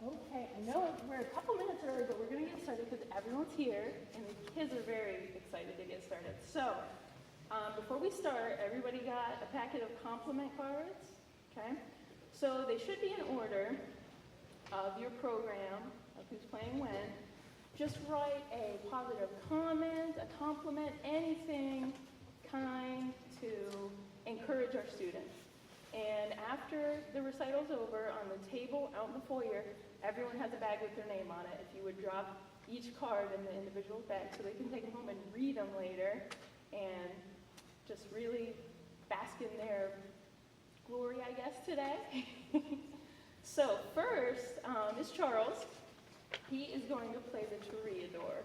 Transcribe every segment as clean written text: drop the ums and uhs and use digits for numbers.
Okay, I know we're a couple minutes early, but we're going to get started because everyone's here and the kids are very excited to get started. So, before we start, everybody got a packet of compliment cards, okay? So they should be in order of your program, of who's playing when. Just write a positive comment, a compliment, anything kind to encourage our students. And after the recital's over, on the table out in the foyer, everyone has a bag with their name on it. If you would drop each card in the individual bag so they can take them home and read them later and just really bask in their glory, I guess, today. So first is Charles. He is going to play the Toreador.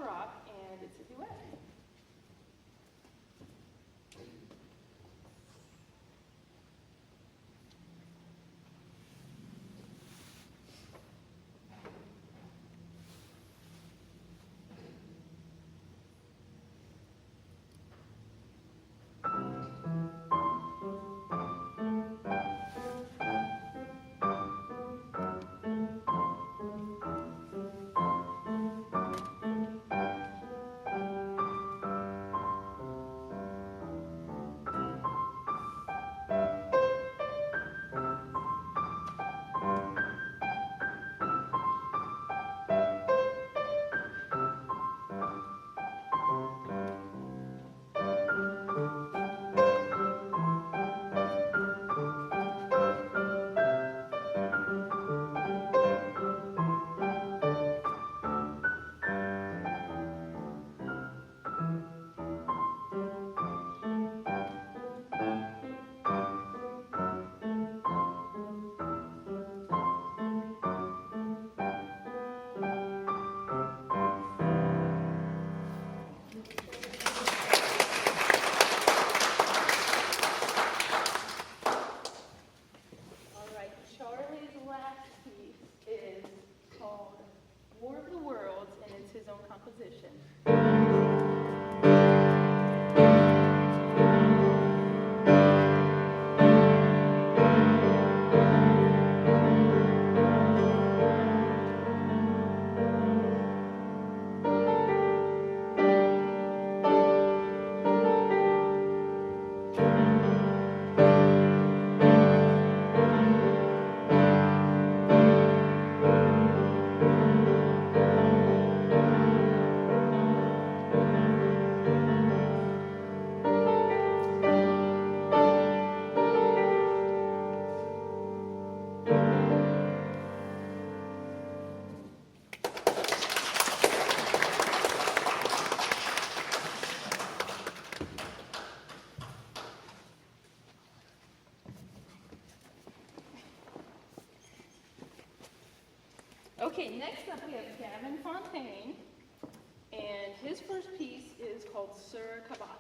Rock, and it's a duet. Composition. Okay, next up we have Gavin Fontaine, and his first piece is called Sir Kabat.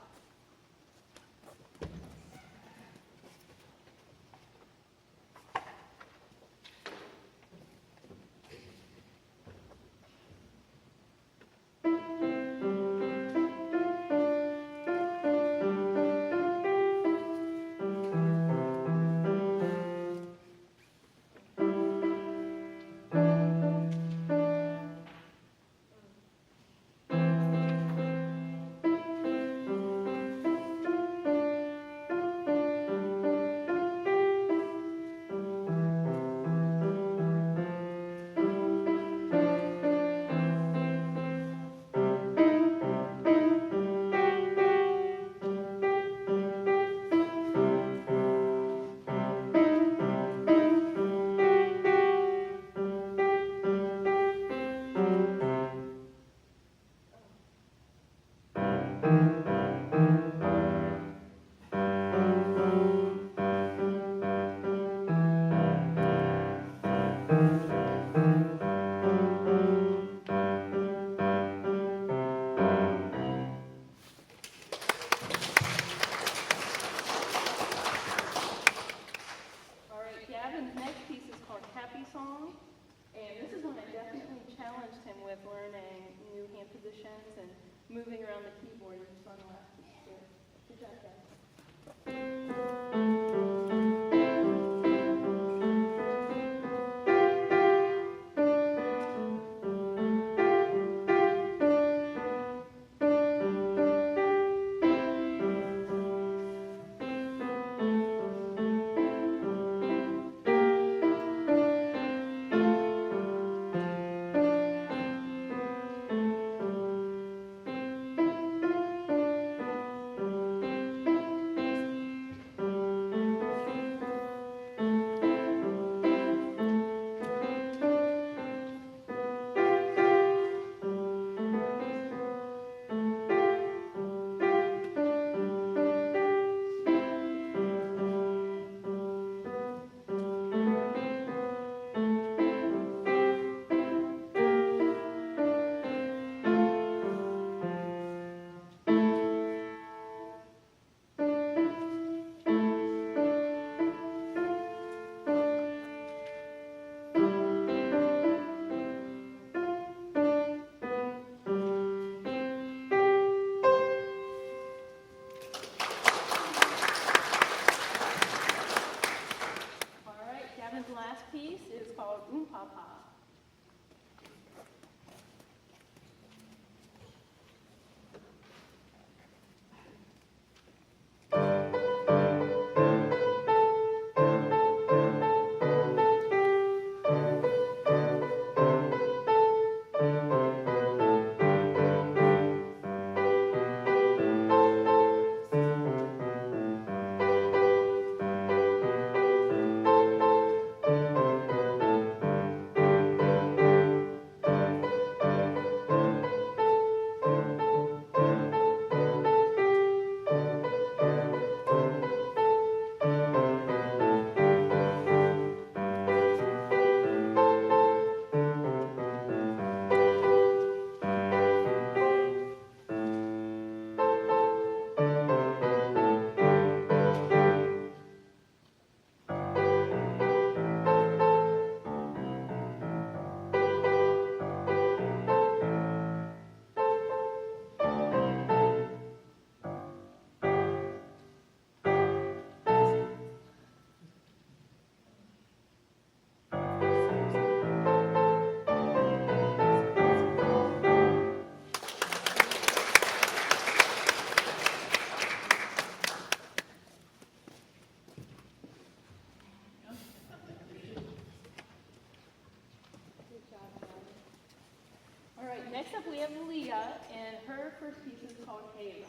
And this is when I definitely challenged him with learning new hand positions and moving around the keyboard just on the last piece here. Good job, guys. Last piece is called Papa. Next up we have Leah, and her first piece is called Hayride.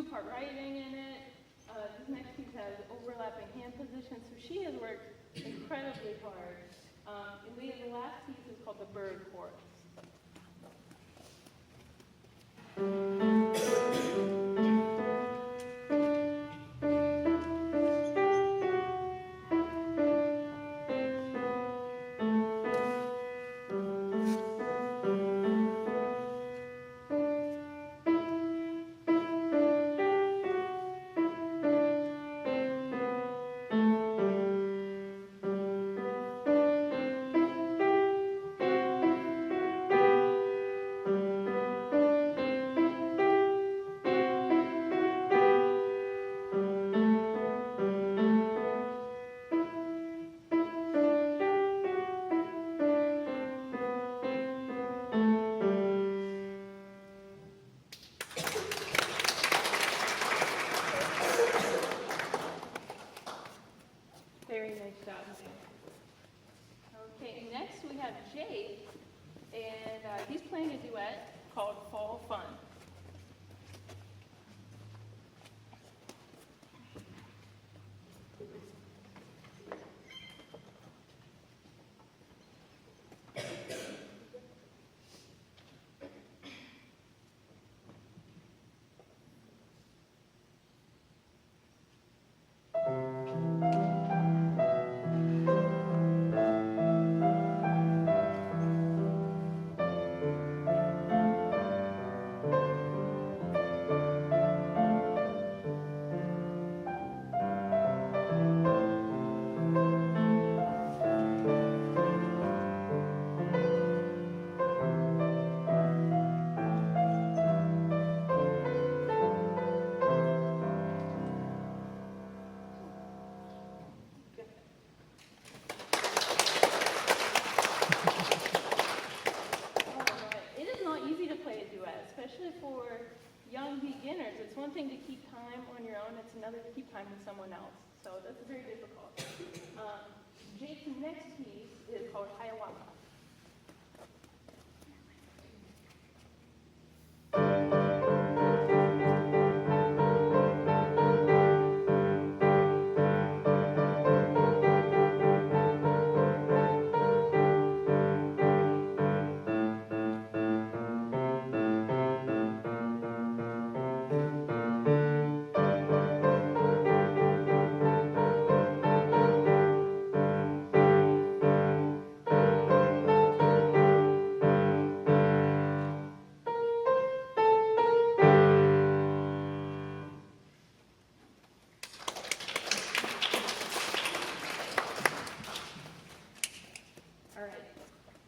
two-part writing in it. This next piece has overlapping hand positions, so she has worked incredibly hard. And the last piece is called the bird chorus. Very nice job. Okay, next we have Jake, and he's playing a duet called Fall Fun. Especially for young beginners. It's one thing to keep time on your own, it's another to keep time with someone else. So that's very difficult. Jake's next piece is called Hiawatha.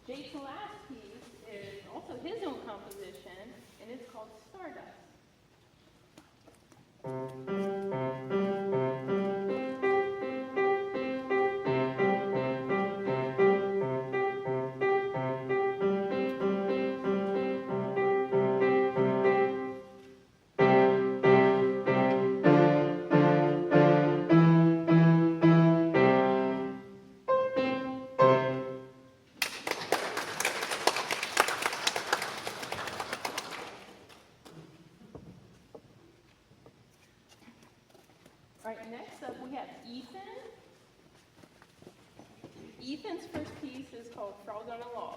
Jake's last piece is also his own composition, and it's called Stardust. All right, next up we have Ethan. Ethan's first piece is called Frog on a Log.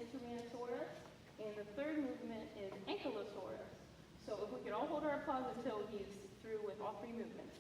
Instrumentasaurus, and the third movement is Ankylosaurus. So if we could all hold our applause until he's through with all three movements.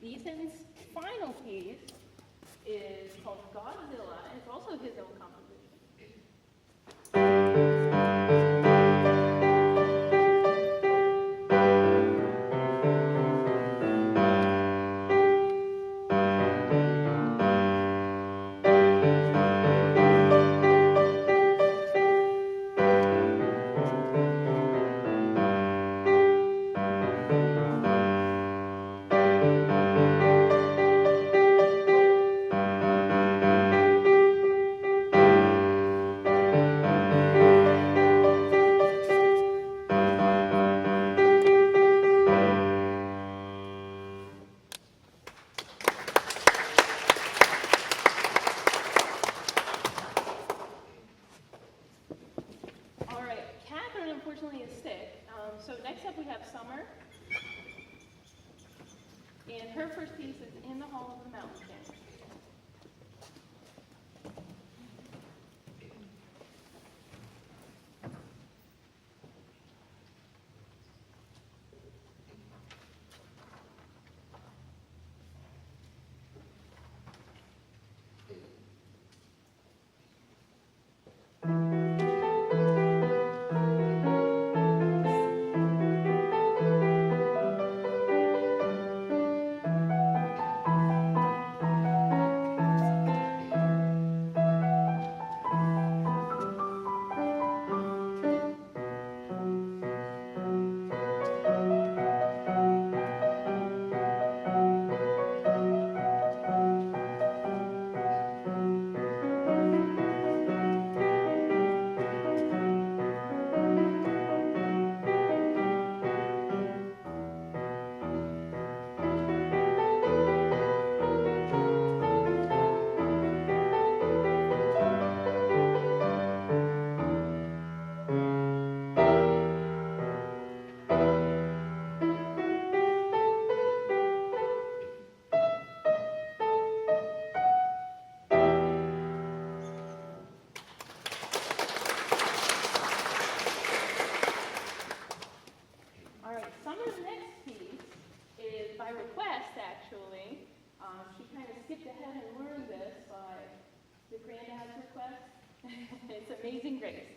Ethan's final piece is called Godzilla, and it's also his own composition. All right, Catherine unfortunately is sick, so next up we have Summer, and her first piece is In the Hall of the Mountain King. All right, Summer's next piece is by request, actually. She kind of skipped ahead and learned this by the granddad's request. It's Amazing Grace.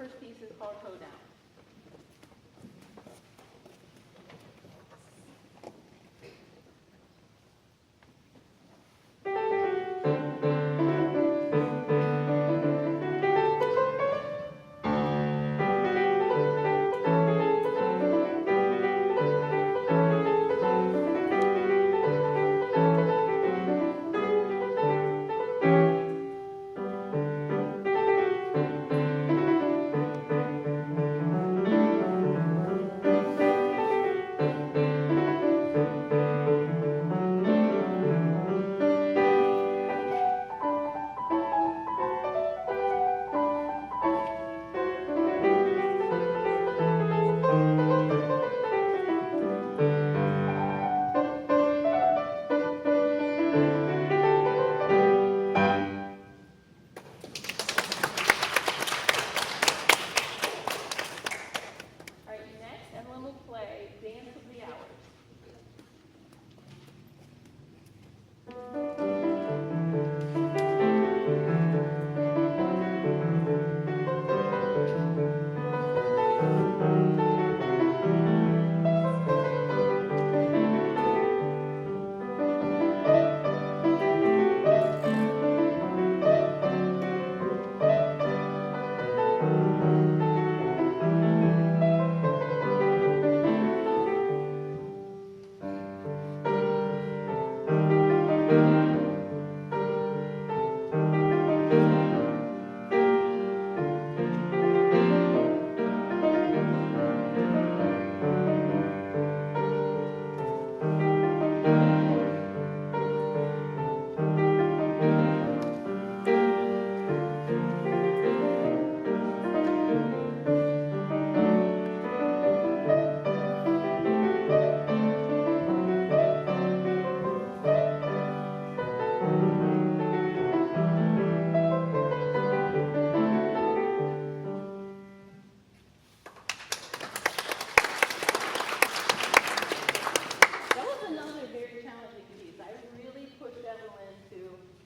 first piece is called Hoedown.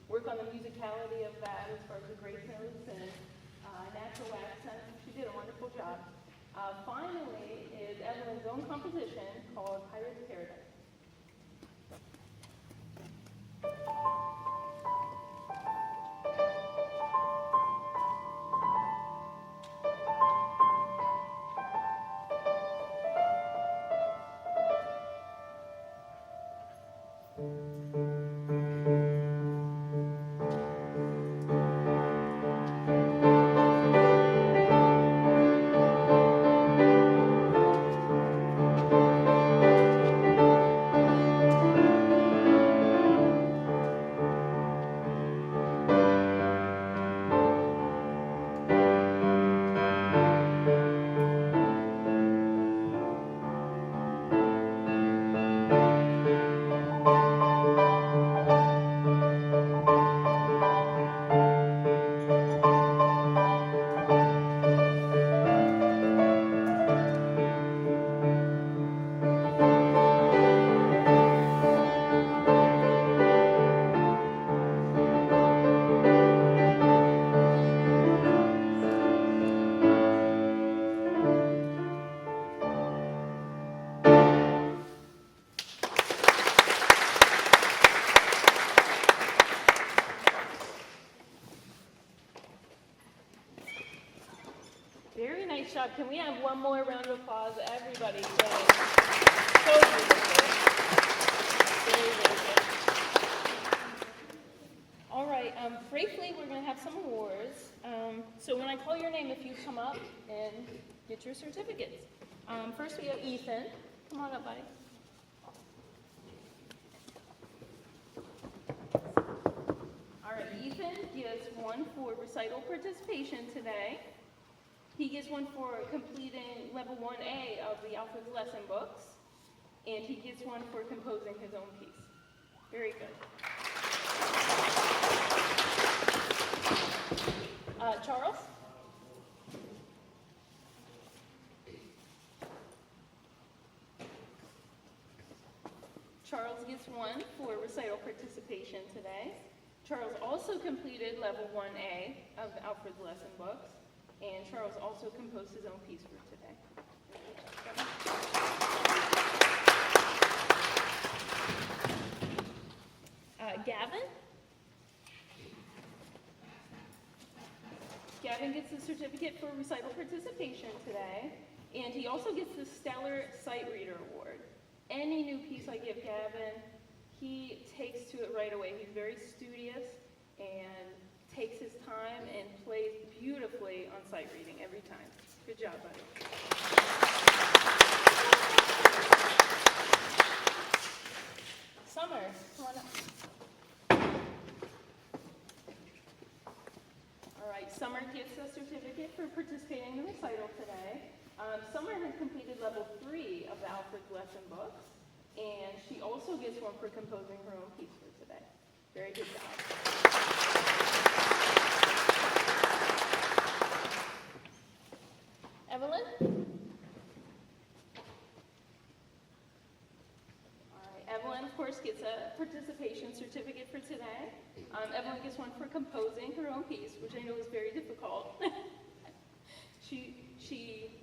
Work on the musicality of that as far as the grace notes and natural accents. She did a wonderful job. Finally is Evelyn's own composition called Pirate's Paradise. Very nice job. Can we have one more round of applause? Everybody did so beautiful. Very, very good. All right, briefly, we're going to have some awards. So when I call your name, if you come up and get your certificates. First, we have Ethan. Come on up, buddy. All right, Ethan gets one for recital participation today. He gets one for completing level 1A of the Alfred's lesson books, and he gets one for composing his own piece. Very good. Charles? Charles gets one for recital participation today. Charles also completed level 1A of Alfred's lesson books. And Charles also composed his own piece for today. Gavin? Gavin gets the certificate for recital participation today, and he also gets the Stellar Sight Reader Award. Any new piece I give Gavin, he takes to it right away. He's very studious and takes his time and plays beautifully on sight reading every time. Good job, buddy. Summer, come on up. All right, Summer gets a certificate for participating in the recital today. Summer has completed level 3 of the Alfred's lesson books, and she also gets one for composing her own piece for today. Very good job. Evelyn? All right, Evelyn, of course, gets a participation certificate for today. Evelyn gets one for composing her own piece, which I know is very difficult. She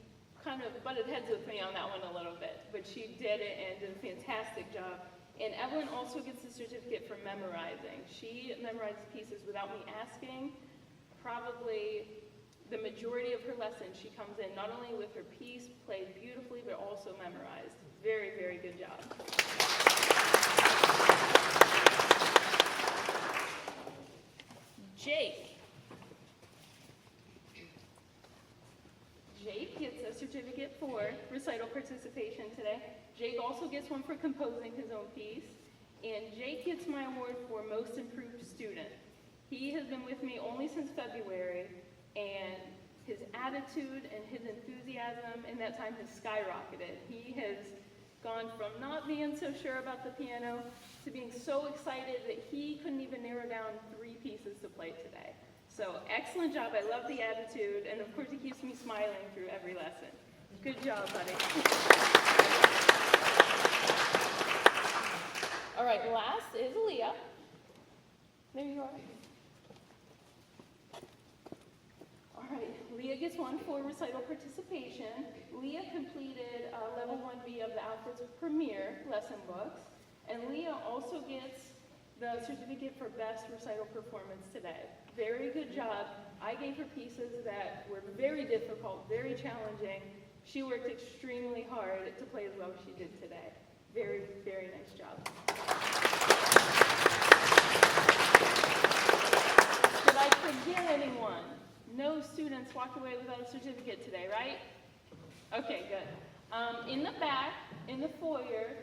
kind of butted heads with me on that one a little bit, but she did it and did a fantastic job. And Evelyn also gets a certificate for memorizing. She memorizes pieces without me asking. Probably the majority of her lessons, she comes in not only with her piece, played beautifully, but also memorized. Very, very good job. Jake. Jake gets a certificate for recital participation today. Jake also gets one for composing his own piece. And Jake gets my award for most improved student. He has been with me only since February, and his attitude and his enthusiasm in that time has skyrocketed. He has gone from not being so sure about the piano to being so excited that he couldn't even narrow down 3 pieces to play today. So excellent job. I love the attitude, and of course he keeps me smiling through every lesson. Good job, buddy. All right, last is Leah. There you are. All right, Leah gets one for recital participation. Leah completed level 1B of the Alfred's Premier lesson books, and Leah also gets the certificate for best recital performance today. Very good job. I gave her pieces that were very difficult, very challenging. She worked extremely hard to play as well as she did today. Very, very nice job. Did I forget anyone? No students walked away without a certificate today, right? Okay, good. In the back, in the foyer,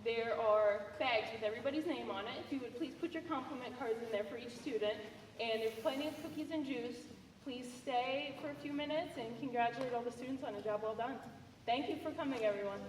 there are bags with everybody's name on it. If you would please put your compliment cards in there for each student. And there's plenty of cookies and juice. Please stay for a few minutes and congratulate all the students on a job well done. Thank you for coming, everyone.